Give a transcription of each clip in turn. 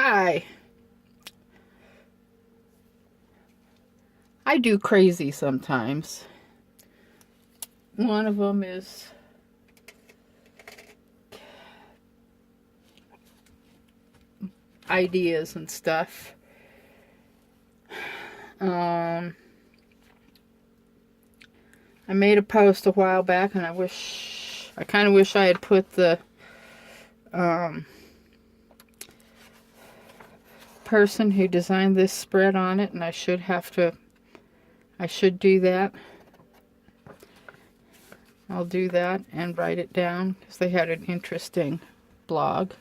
Hi. I do crazy sometimes. One of them is ideas and stuff. I made a post a while back, and I kind of wish I had put the person who designed this spread on it, and I should do that. I'll do that and write it down because they had an interesting blog.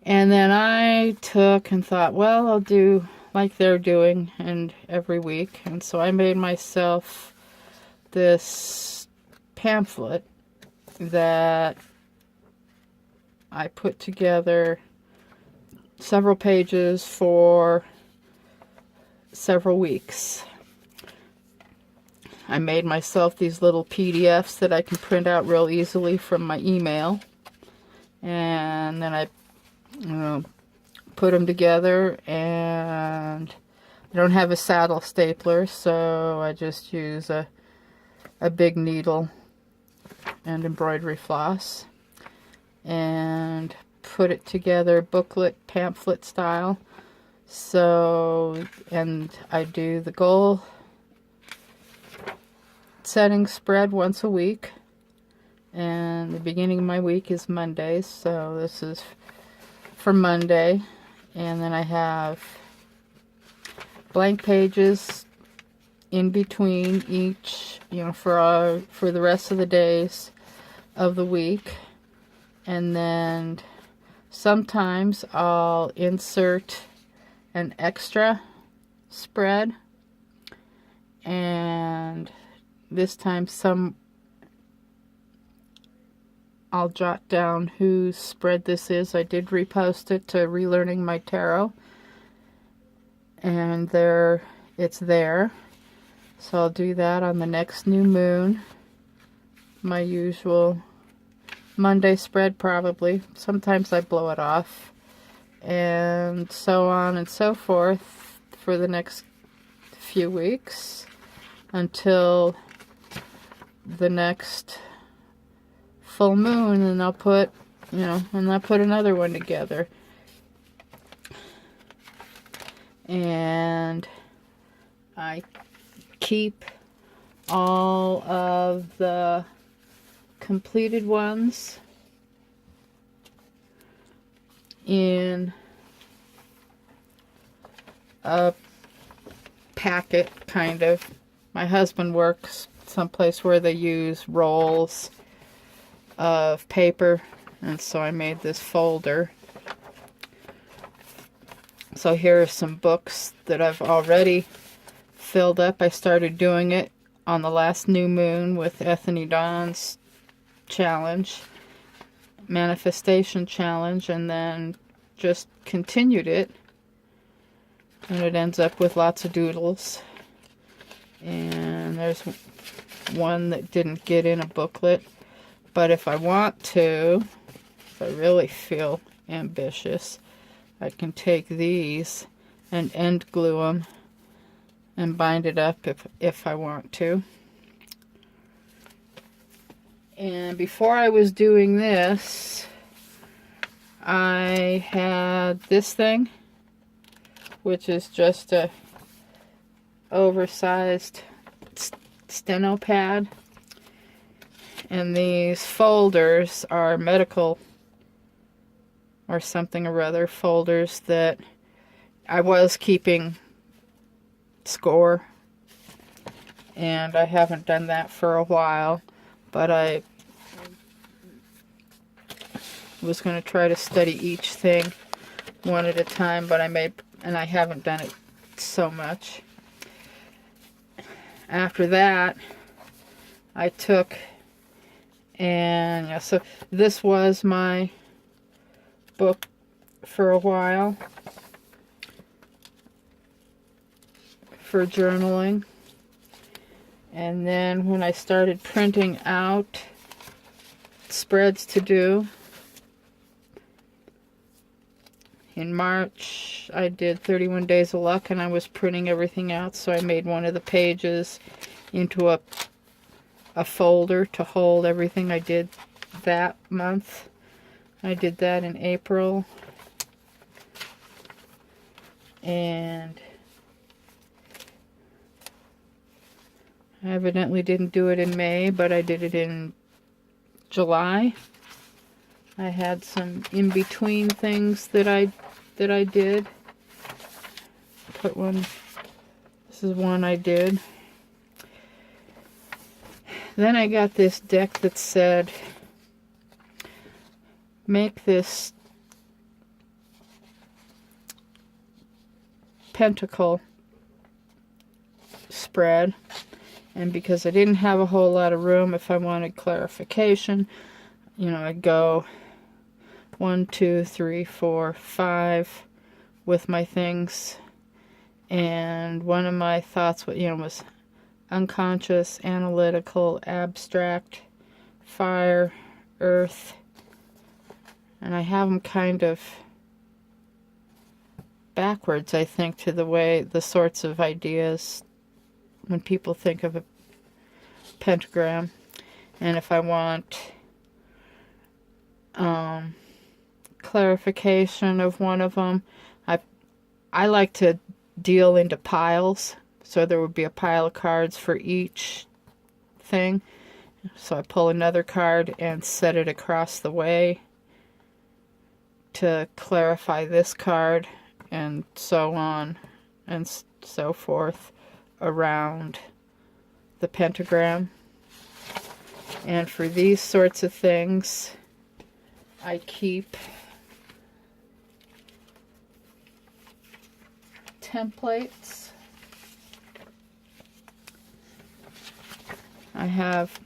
And then I took and thought, well, I'll do like they're doing and every week. And so I made myself this pamphlet that I put together, several pages for several weeks. I made myself these little PDFs that I can print out real easily from my email. And then I put them together, and I don't have a saddle stapler, so I just use a big needle and embroidery floss and put it together booklet, pamphlet style. So, and I do the goal setting spread once a week, and the beginning of my week is Mondays, so this is for Monday. And then I have blank pages in between each, for the rest of the days of the week. And then sometimes I'll insert an extra spread, and this time I'll jot down whose spread this is. I did repost it to Relearning My Tarot, and it's there. So I'll do that on the next new moon. My usual Monday spread, probably. Sometimes I blow it off, and so on and so forth for the next few weeks until the next full moon, and I'll put another one together. And I keep all of the completed ones in a packet, kind of. My husband works someplace where they use rolls of paper, and so I made this folder. So here are some books that I've already filled up. I started doing it on the last new moon with Ethany Dawn's challenge, manifestation challenge, and then just continued it, and it ends up with lots of doodles. And there's one that didn't get in a booklet, but if I want to, if I really feel ambitious, I can take these and end glue them and bind it up if I want to. And before I was doing this, I had this thing, which is just a oversized steno pad, and these folders are medical or something or other folders that I was keeping score, and I haven't done that for a while, but I was going to try to study each thing one at a time, but I haven't done it so much. After that, I took, and so this was my book for a while for journaling. And then when I started printing out spreads to do, In March, I did 31 Days of Luck, and I was printing everything out, so I made one of the pages into a folder to hold everything I did that month. I did that in April. And I evidently didn't do it in May, but I did it in July. I had some in-between things that I did. Put one. This is one I did. Then I got this deck that said, make this pentacle spread. And because I didn't have a whole lot of room, if I wanted clarification, you know, I'd go 1, 2, 3, 4, 5 with my things. And one of my thoughts, was unconscious, analytical, abstract, fire, earth. And I have them kind of backwards, I think, to the sorts of ideas when people think of a pentagram. And if I want clarification of one of them, I like to deal into piles, so there would be a pile of cards for each thing. So I pull another card and set it across the way to clarify this card, and so on and so forth around the pentagram. And for these sorts of things, I keep templates. I have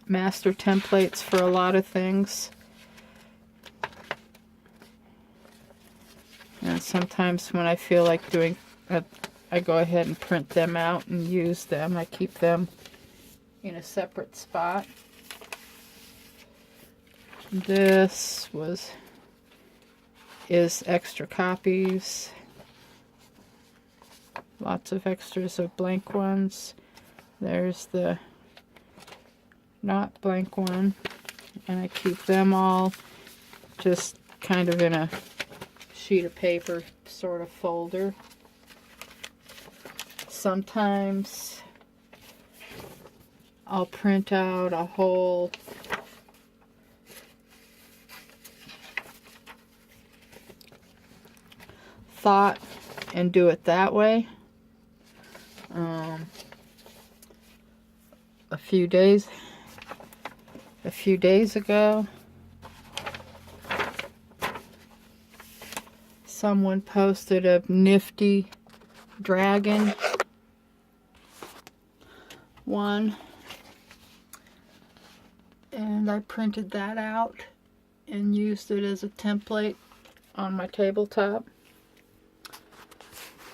master templates for a lot of things. And sometimes when I feel like doing I go ahead and print them out and use them. I keep them in a separate spot. This is extra copies. Lots of extras of blank ones. There's the not blank one. And I keep them all just kind of in a sheet of paper sort of folder. Sometimes I'll print out a whole thought and do it that way. A few days ago, someone posted a nifty dragon one, and I printed that out and used it as a template on my tabletop.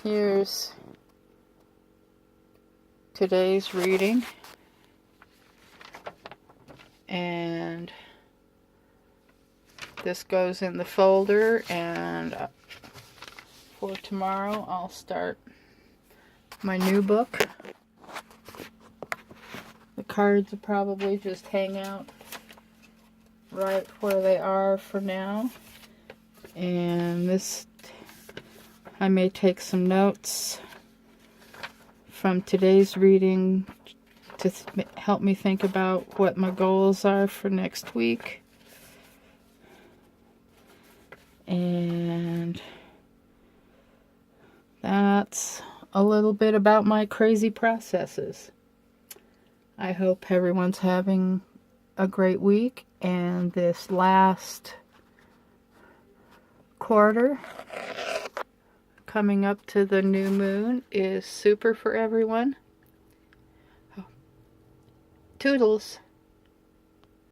Here's today's reading, and this goes in the folder, and for tomorrow I'll start my new book. The cards will probably just hang out right where they are for now, and this, I may take some notes from today's reading to help me think about what my goals are for next week. And that's a little bit about my crazy processes. I hope everyone's having a great week, and this last quarter coming up to the new moon is super for everyone. Toodles.